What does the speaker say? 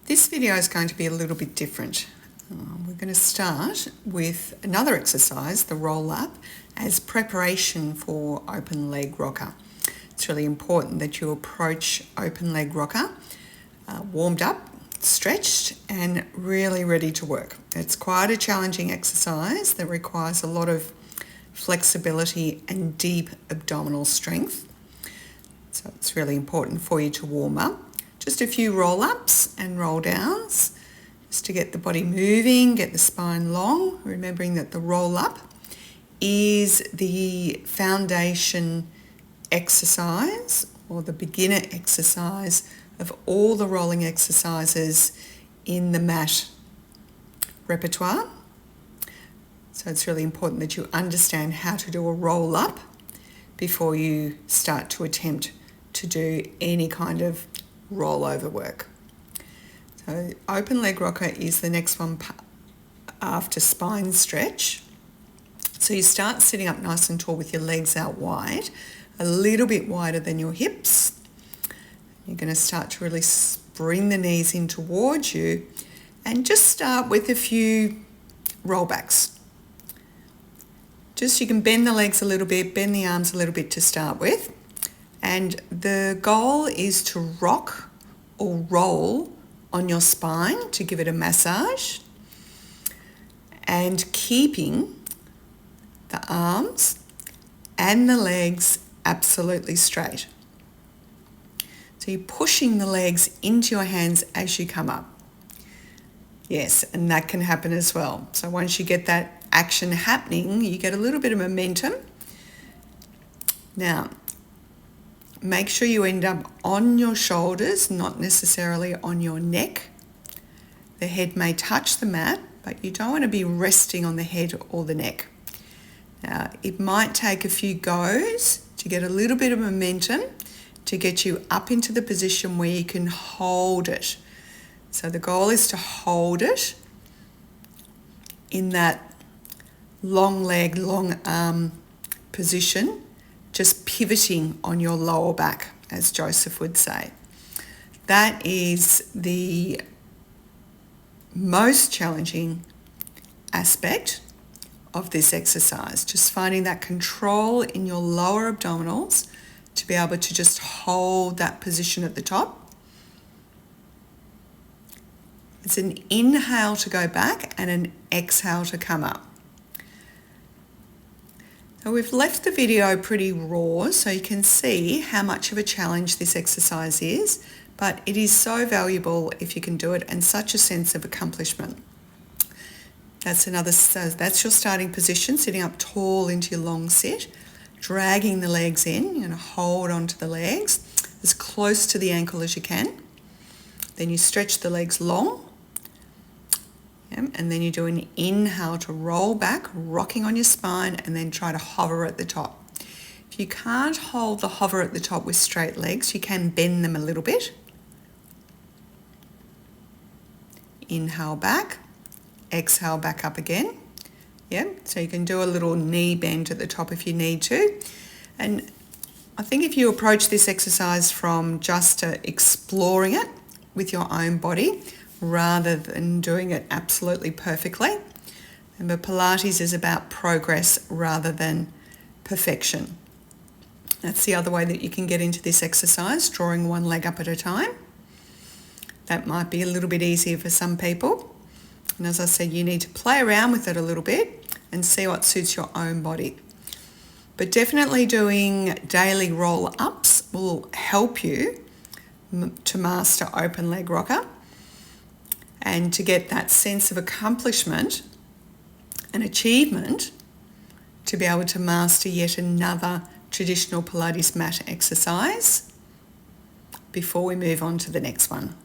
This video is going to be a little bit different. We're going to start with another exercise, the roll up, as preparation for open leg rocker. It's really important that you approach open leg rocker warmed up, stretched and really ready to work. It's quite a challenging exercise that requires a lot of flexibility and deep abdominal strength. So it's really important for you to warm up. Just a few roll-ups and roll-downs just to get the body moving, get the spine long, remembering that the roll-up is the foundation exercise or the beginner exercise of all the rolling exercises in the mat repertoire. So it's really important that you understand how to do a roll-up before you start to attempt to do any kind of rollover work. So open leg rocker is the next one after spine stretch. So you start sitting up nice and tall with your legs out wide, a little bit wider than your hips. You're going to start to really bring the knees in towards you and just start with a few rollbacks. Just you can bend the legs a little bit, bend the arms a little bit to start with. And the goal is to rock or roll on your spine to give it a massage and keeping the arms and the legs absolutely straight. So you're pushing the legs into your hands as you come up. Yes, and that can happen as well. So once you get that action happening, you get a little bit of momentum. Now, make sure you end up on your shoulders, not necessarily on your neck. The head may touch the mat, but you don't want to be resting on the head or the neck. Now, it might take a few goes to get a little bit of momentum to get you up into the position where you can hold it. So the goal is to hold it in that long leg, long arm position, just pivoting on your lower back, as Joseph would say. That is the most challenging aspect of this exercise, just finding that control in your lower abdominals to be able to just hold that position at the top. It's an inhale to go back and an exhale to come up. So we've left the video pretty raw so you can see how much of a challenge this exercise is, but it is so valuable if you can do it and such a sense of accomplishment. So that's your starting position, sitting up tall into your long sit, dragging the legs in. You're going to hold onto the legs as close to the ankle as you can. Then you stretch the legs long. And then you do an inhale to roll back, rocking on your spine, and then try to hover at the top. If you can't hold the hover at the top with straight legs, you can bend them a little bit. Inhale back, exhale back up again. So you can do a little knee bend at the top if you need to. And I think if you approach this exercise from just exploring it with your own body, rather than doing it absolutely perfectly. Remember, Pilates is about progress rather than perfection. That's the other way that you can get into this exercise, drawing one leg up at a time. That might be a little bit easier for some people. And as I said, you need to play around with it a little bit and see what suits your own body. But definitely doing daily roll-ups will help you to master open leg rocker and to get that sense of accomplishment and achievement to be able to master yet another traditional Pilates mat exercise before we move on to the next one.